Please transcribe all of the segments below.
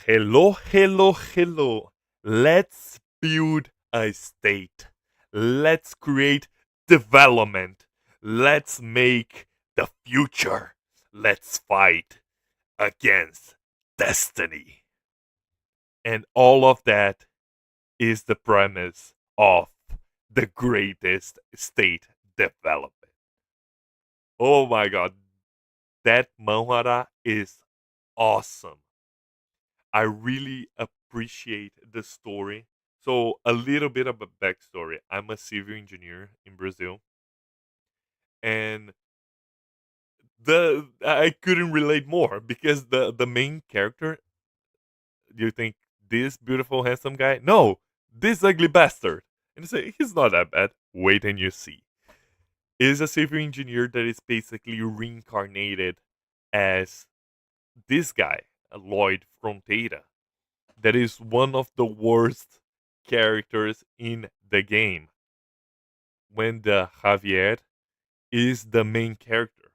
Hello, hello, hello. Let's build a state. Let's create development. Let's make the future. Let's fight against destiny. And all of that is the premise of the greatest state development. Oh my god, that manhwa is awesome. I really appreciate the story. So, a little bit of a backstory. I'm a civil engineer in Brazil, and the I couldn't relate more because the main character. You think this beautiful handsome guy? No, this ugly bastard. And you say he's not that bad. Wait and you see. Is a civil engineer that is basically reincarnated as this guy, Lloyd Fronteira, that is one of the worst characters in the game. When the Javier is the main character,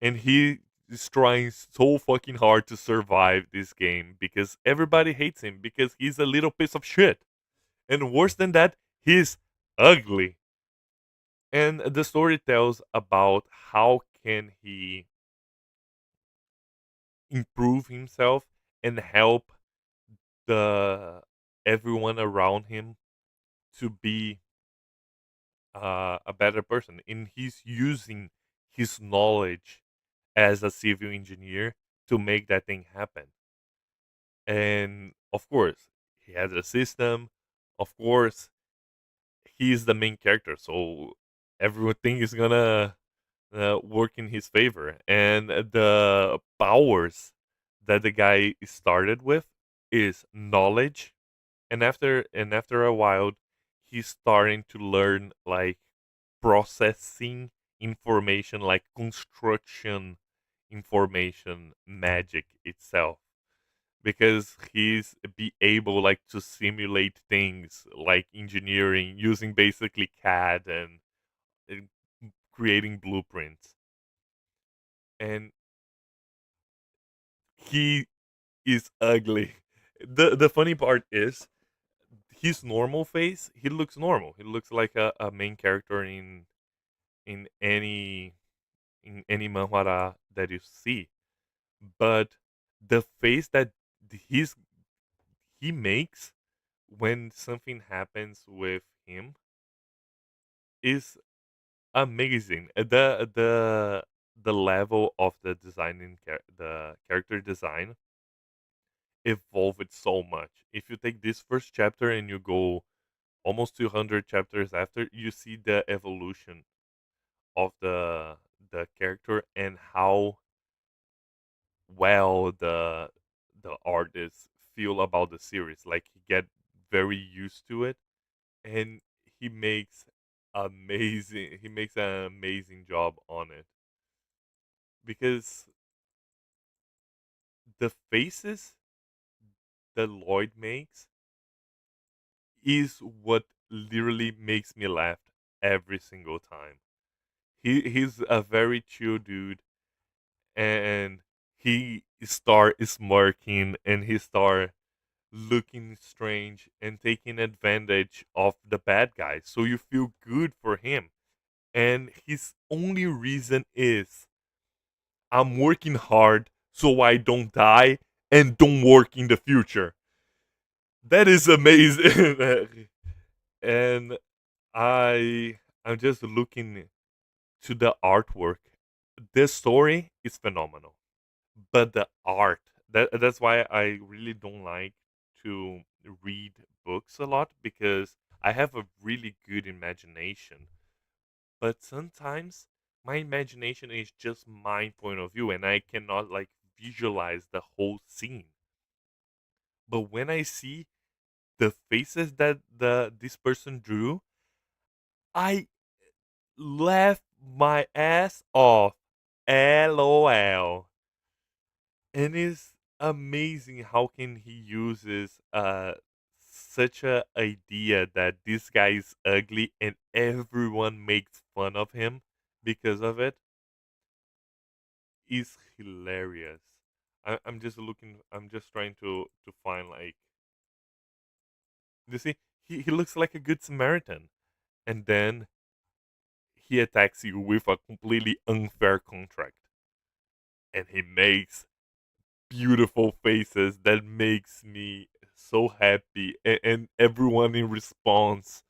and he is trying so fucking hard to survive this game because everybody hates him because he's a little piece of shit. And worse than that, he's ugly. And the story tells about how can he improve himself and help the everyone around him to be a better person. And he's using his knowledge as a civil engineer to make that thing happen. And of course, he has a system. Of course, he's the main character, so everything is gonna work in his favor. And the powers that the guy started with is knowledge, and after a while, he's starting to learn like processing information, like construction information magic itself, because he's be able like to simulate things like engineering using basically CAD and creating blueprints. And he is ugly. The funny part is his normal face, he looks normal. He looks like a main character in any in any manhwa that you see. But the face that he's he makes when something happens with him is amazing. The level of the designing the character design evolved so much. If you take this first chapter and you go almost 200 chapters after, you see the evolution of the character and how well the artists feel about the series. Like he get very used to it, and he makes an amazing job on it because the faces that Lloyd makes is what literally makes me laugh every single time. He's a very chill dude, and he start smirking and he start looking strange and taking advantage of the bad guys. So you feel good for him. And his only reason is I'm working hard so I don't die and don't work in the future. That is amazing. And I'm just looking to the artwork. This story is phenomenal. But the art, that's why I really don't like to read books a lot, because I have a really good imagination, but sometimes my imagination is just my point of view and I cannot like visualize the whole scene. But when I see the faces that the this person drew, I laugh my ass off. LOL. And it's amazing how can he uses such a idea that this guy is ugly and everyone makes fun of him because of it is hilarious. I'm just looking. I'm just trying to find like. You see, he looks like a good Samaritan, and then he attacks you with a completely unfair contract, and he makes beautiful faces that makes me so happy, and everyone in response.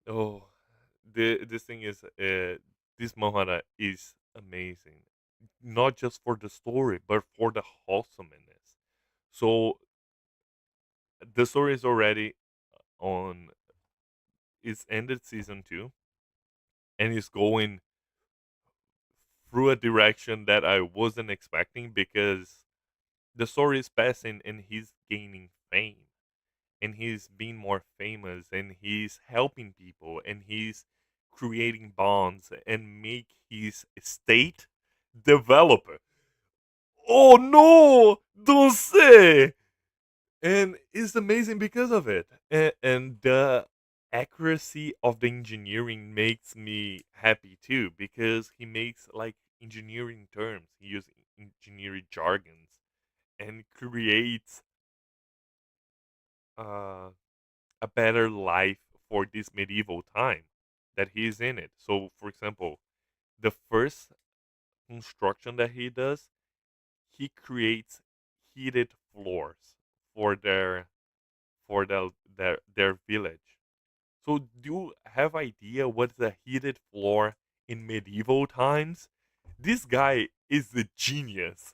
Oh, this thing is this Mohara is amazing, not just for the story but for the wholesomeness. So the story is already on it's ended season 2, and it's going through a direction that I wasn't expecting, because the story is passing and he's gaining fame, and he's being more famous, and he's helping people, and he's creating bonds and make his state developer. Oh no, don't say. And it's amazing because of it, and the accuracy of the engineering makes me happy too, because he makes like engineering terms, he uses engineering jargons, and creates uh, a better life for this medieval time that he is in it. So for example, the first construction that he does, he creates heated floors for their village. So do you have idea what's a heated floor in medieval times? This guy is a genius.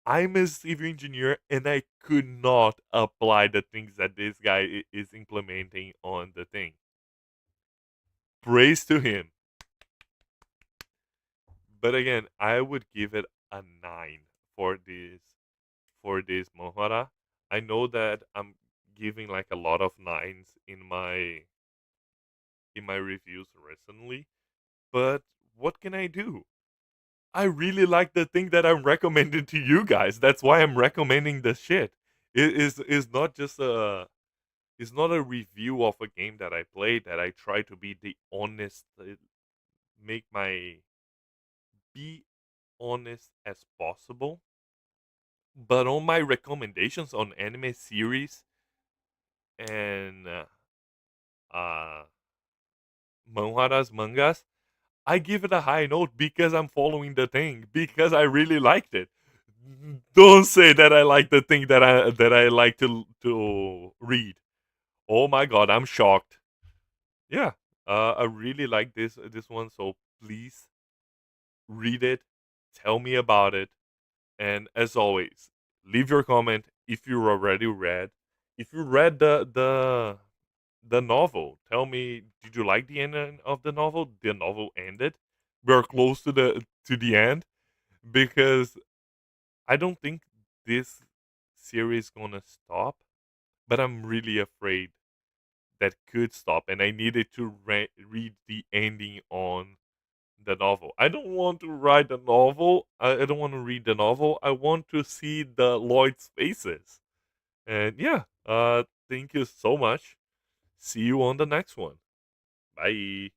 I'm a civil engineer and I could not apply the things that this guy is implementing on the thing. Praise to him. But again, I would give it a 9 for this Mohara. I know that I'm giving like a lot of nines in my reviews recently, but what can I do? I really like the thing that I'm recommending to you guys. That's why I'm recommending the shit. It is not just a it's not a review of a game that I played, that I try to be the honest make my be honest as possible. But on my recommendations on anime series and uh mangas, I give it a high note because I'm following the thing, because I really liked it. Don't say that I like the thing that I like to read. Oh my god, I'm shocked. Yeah, I really like this one. So please read it, tell me about it, and as always, leave your comment if you already read. If you read the novel, tell me, did you like the ending of the novel? The novel ended. We're close to the end, because I don't think this series gonna stop, but I'm really afraid that could stop, and I needed to read the ending on the novel. I don't want to write the novel. I don't want to read the novel. I want to see the Lloyd's faces. And yeah, thank you so much. See you on the next one. Bye.